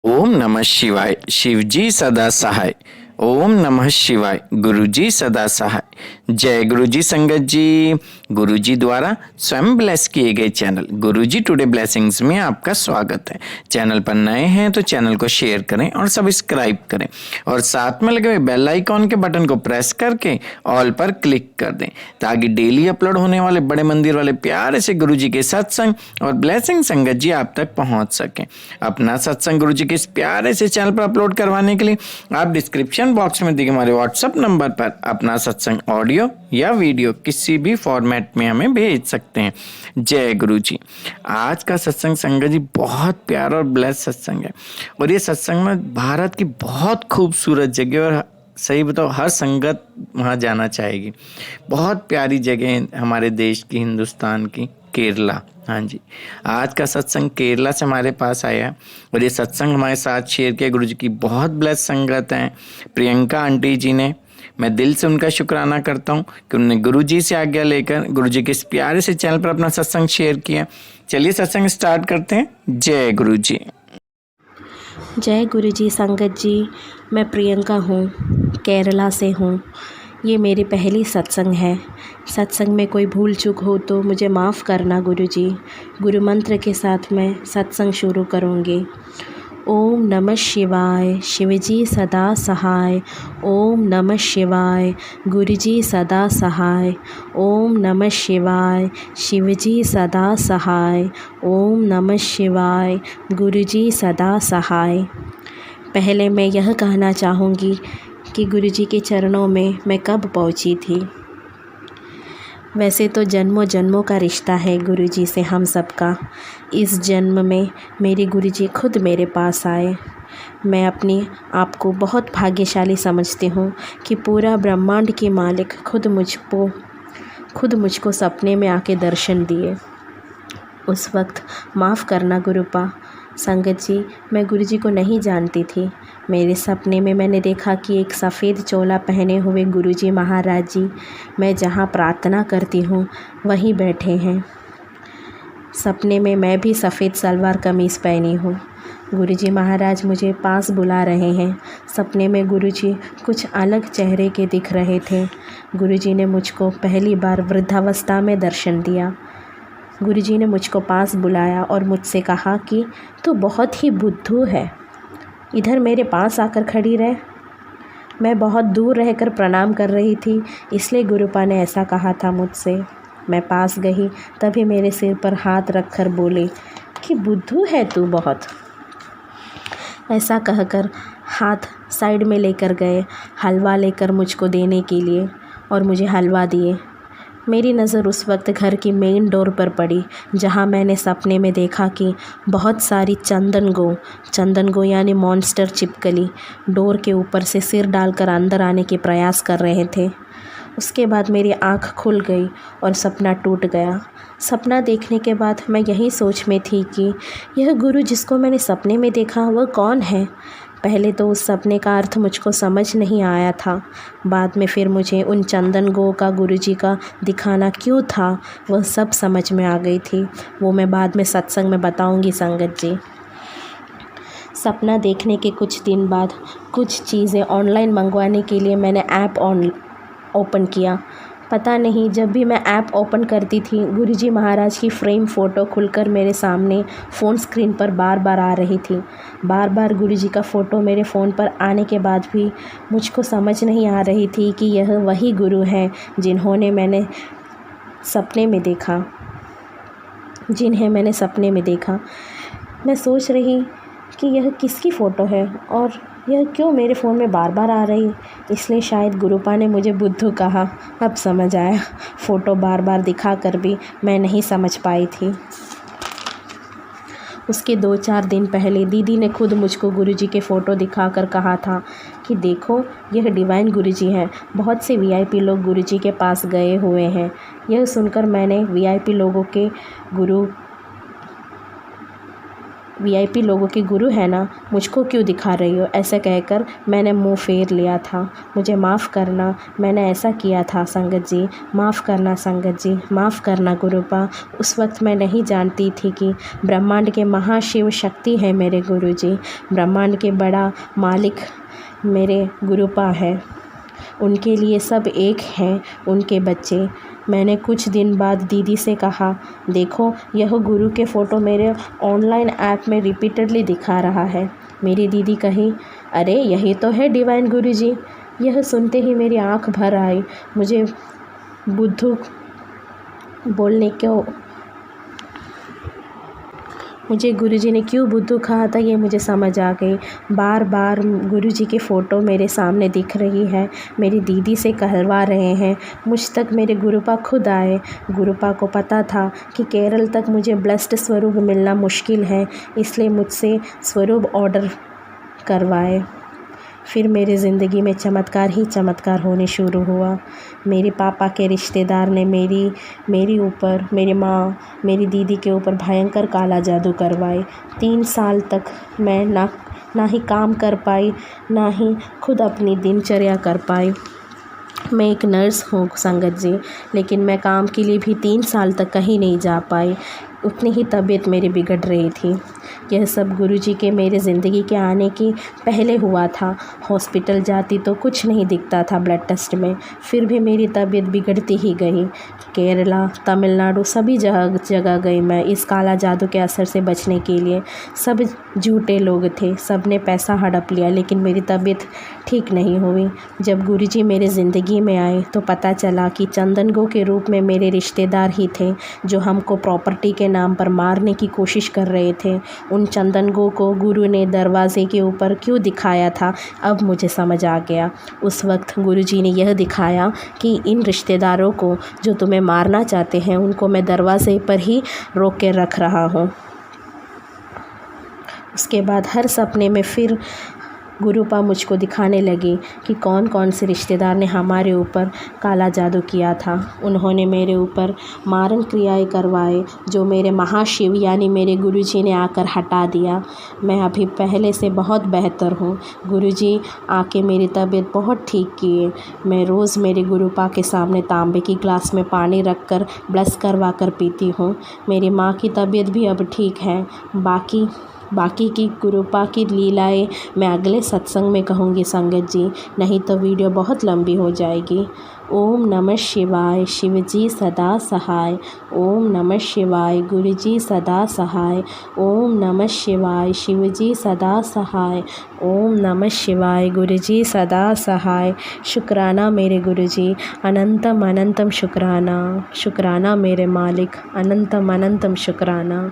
ओम नमः शिवाय। शिवजी सदा सहाय। ओम नमः शिवाय। गुरुजी सदा सहाय। जय गुरुजी संगत जी। गुरुजी द्वारा स्वयं ब्लेस किए गए चैनल गुरुजी टुडे ब्लेसिंग्स में आपका स्वागत है। चैनल पर नए हैं तो चैनल को शेयर करें और सब्सक्राइब करें और साथ में लगे हुए बेल आइकॉन के बटन को प्रेस करके ऑल पर क्लिक कर दें ताकि डेली अपलोड होने वाले बड़े मंदिर वाले प्यारे से गुरुजी के सत्संग और ब्लेसिंग संगत जी आप तक पहुंच सकें। अपना सत्संग गुरुजी के इस प्यारे से चैनल पर अपलोड करवाने के लिए आप डिस्क्रिप्शन बॉक्स में दिए हमारे व्हाट्सएप नंबर पर अपना सत्संग ऑडियो या वीडियो किसी भी फॉर्मेट में हमें भेज सकते हैं। जय गुरु जी। आज का सत्संग संगत जी बहुत प्यारा और ब्लेस सत्संग है और ये सत्संग में भारत की बहुत खूबसूरत जगह और सही बताओ हर संगत वहाँ जाना चाहेगी। बहुत प्यारी जगह है हमारे देश की, हिंदुस्तान की, केरला। हाँ जी, आज का सत्संग केरला से हमारे पास आया है और ये सत्संग हमारे साथ शेयर किया गुरु जी की बहुत ब्लेस संगत हैं प्रियंका आंटी जी ने। मैं दिल से उनका शुक्राना करता हूँ कि उन्होंने गुरु जी से आज्ञा लेकर गुरु जी के इस प्यारे से चैनल पर अपना सत्संग शेयर किया। चलिए सत्संग स्टार्ट करते हैं। जय गुरु जी। जय गुरु जी संगत जी। मैं प्रियंका हूँ, केरला से हूँ। ये मेरी पहली सत्संग है। सत्संग में कोई भूल चूक हो तो मुझे माफ़ करना गुरु जी। गुरु मंत्र के साथ मैं सत्संग शुरू करूँगी। ओम नमः शिवाय। शिवजी सदा सहाय। ओम नमः शिवाय। गुरुजी सदा सहाय। ओम नमः शिवाय। शिवजी सदा सहाय। ओम नमः शिवाय। गुरुजी सदा सहाय। पहले मैं यह कहना चाहूँगी कि गुरुजी के चरणों में मैं कब पहुँची थी। वैसे तो जन्मों जन्मों का रिश्ता है गुरुजी से हम सबका। इस जन्म में मेरे गुरुजी खुद मेरे पास आए। मैं अपनी आप को बहुत भाग्यशाली समझती हूँ कि पूरा ब्रह्मांड के मालिक खुद मुझको सपने में आके दर्शन दिए। उस वक्त माफ़ करना गुरुपा। संगत जी, मैं गुरुजी को नहीं जानती थी। मेरे सपने में मैंने देखा कि एक सफ़ेद चोला पहने हुए गुरुजी महाराज जी, मैं जहाँ प्रार्थना करती हूँ वहीं बैठे हैं। सपने में मैं भी सफ़ेद सलवार कमीज़ पहनी हूँ। गुरुजी महाराज मुझे पास बुला रहे हैं। सपने में गुरुजी कुछ अलग चेहरे के दिख रहे थे। गुरुजी ने मुझको पहली बार वृद्धावस्था में दर्शन दिया। गुरुजी ने मुझको पास बुलाया और मुझसे कहा कि तू बहुत ही बुद्धू है, इधर मेरे पास आकर खड़ी रह। मैं बहुत दूर रहकर प्रणाम कर रही थी, इसलिए गुरुपा ने ऐसा कहा था मुझसे। मैं पास गई, तभी मेरे सिर पर हाथ रखकर बोले कि बुद्धू है तू बहुत। ऐसा कहकर हाथ साइड में लेकर गए, हलवा लेकर मुझको देने के लिए, और मुझे हलवा दिए। मेरी नज़र उस वक्त घर की मेन डोर पर पड़ी, जहाँ मैंने सपने में देखा कि बहुत सारी चंदन गो यानी मॉन्स्टर छिपकली डोर के ऊपर से सिर डालकर अंदर आने के प्रयास कर रहे थे। उसके बाद मेरी आँख खुल गई और सपना टूट गया। सपना देखने के बाद मैं यही सोच में थी कि यह गुरु जिसको मैंने सपने में देखा वह कौन है। पहले तो उस सपने का अर्थ मुझको समझ नहीं आया था। बाद में फिर मुझे उन चंदन गो का गुरुजी का दिखाना क्यों था वह सब समझ में आ गई थी। वो मैं बाद में सत्संग में बताऊंगी संगत जी। सपना देखने के कुछ दिन बाद कुछ चीज़ें ऑनलाइन मंगवाने के लिए मैंने ऐप ओपन किया। पता नहीं, जब भी मैं ऐप ओपन करती थी गुरुजी महाराज की फ्रेम फ़ोटो खुलकर मेरे सामने फ़ोन स्क्रीन पर बार बार आ रही थी। बार बार गुरुजी का फ़ोटो मेरे फ़ोन पर आने के बाद भी मुझको समझ नहीं आ रही थी कि यह वही गुरु हैं जिन्हें मैंने सपने में देखा। मैं सोच रही कि यह किसकी फ़ोटो है और यह क्यों मेरे फ़ोन में बार बार आ रही। इसलिए शायद गुरुपा ने मुझे बुद्धू कहा। अब समझ आया, फ़ोटो बार बार दिखा कर भी मैं नहीं समझ पाई थी। उसके 2-4 दिन पहले दीदी ने खुद मुझको गुरुजी के फ़ोटो दिखाकर कहा था कि देखो यह डिवाइन गुरुजी हैं। बहुत से वीआईपी लोग गुरुजी के पास गए हुए हैं। यह सुनकर मैंने वीआईपी लोगों के गुरु वीआईपी लोगों के गुरु है ना, मुझको क्यों दिखा रही हो? ऐसे कहकर मैंने मुंह फेर लिया था। मुझे माफ़ करना, मैंने ऐसा किया था संगत जी, माफ़ करना संगत जी, माफ़ करना गुरुपा। उस वक्त मैं नहीं जानती थी कि ब्रह्मांड के महाशिव शक्ति है मेरे गुरुजी। ब्रह्मांड के बड़ा मालिक मेरे गुरुपा है, उनके लिए सब एक हैं, उनके बच्चे। मैंने कुछ दिन बाद दीदी से कहा, देखो यह गुरु के फ़ोटो मेरे ऑनलाइन ऐप में रिपीटेडली दिखा रहा है। मेरी दीदी कही, अरे यही तो है डिवाइन गुरुजी। यह सुनते ही मेरी आंख भर आई। मुझे बुद्धू बोलने को मुझे गुरुजी ने क्यों बुद्धू कहा था ये मुझे समझ आ गई। बार बार गुरुजी की फ़ोटो मेरे सामने दिख रही है। मेरी दीदी से कहलवा रहे हैं। मुझ तक मेरे गुरुपा खुद आए। गुरुपा को पता था कि केरल तक मुझे ब्लेस्ड स्वरूप मिलना मुश्किल है, इसलिए मुझसे स्वरूप ऑर्डर करवाए। फिर मेरी ज़िंदगी में चमत्कार ही चमत्कार होने शुरू हुआ। मेरे पापा के रिश्तेदार ने मेरी ऊपर, मेरी माँ, मेरी दीदी के ऊपर भयंकर काला जादू करवाए। 3 साल तक मैं ना ही काम कर पाई, ना ही खुद अपनी दिनचर्या कर पाई। मैं एक नर्स हूँ संगत जी, लेकिन मैं काम के लिए भी 3 साल तक कहीं नहीं जा पाई। उतनी ही तबीयत मेरी बिगड़ रही थी। यह सब गुरुजी के मेरे ज़िंदगी के आने के पहले हुआ था। हॉस्पिटल जाती तो कुछ नहीं दिखता था ब्लड टेस्ट में, फिर भी मेरी तबीयत बिगड़ती ही गई। केरला, तमिलनाडु सभी जगह गई मैं इस काला जादू के असर से बचने के लिए। सब झूठे लोग थे, सब ने पैसा हड़प लिया, लेकिन मेरी तबीयत ठीक नहीं हुई। जब गुरुजी मेरे ज़िंदगी में आए तो पता चला कि चंदनगो के रूप में मेरे रिश्तेदार ही थे, जो हमको प्रॉपर्टी के नाम पर मारने की कोशिश कर रहे थे। उन चंदनगो को गुरु ने दरवाजे के ऊपर क्यों दिखाया था, अब मुझे समझ आ गया। उस वक्त गुरुजी ने यह दिखाया कि इन रिश्तेदारों को जो तुम्हें मारना चाहते हैं, उनको मैं दरवाजे पर ही रोक के रख रहा हूँ। उसके बाद हर सपने में फिर गुरुपा मुझको दिखाने लगे कि कौन कौन से रिश्तेदार ने हमारे ऊपर काला जादू किया था। उन्होंने मेरे ऊपर मारण क्रियाएं करवाए, जो मेरे महाशिव यानी मेरे गुरुजी ने आकर हटा दिया। मैं अभी पहले से बहुत बेहतर हूँ। गुरुजी आके मेरी तबीयत बहुत ठीक किए। मैं रोज़ मेरे गुरुपा के सामने तांबे की ग्लास में पानी रख कर ब्लस करवा कर पीती हूँ। मेरी माँ की तबीयत भी अब ठीक है। बाकी की गुरुपा की लीलाएं मैं अगले सत्संग में कहूँगी संगत जी, नहीं तो वीडियो बहुत लंबी हो जाएगी। ओम नमः शिवाय, शिवजी सदा सहाय। ओम नमः शिवाय, गुरुजी सदा सहाय। ओम नमः शिवाय, शिवजी सदा सहाय। ओम नमः शिवाय, गुरुजी सदा सहाय। शुक्राना मेरे गुरुजी, अनंतम अनंतम शुक्राना। शुक्राना मेरे मालिक, अनंतम अनंतम शुक्राना।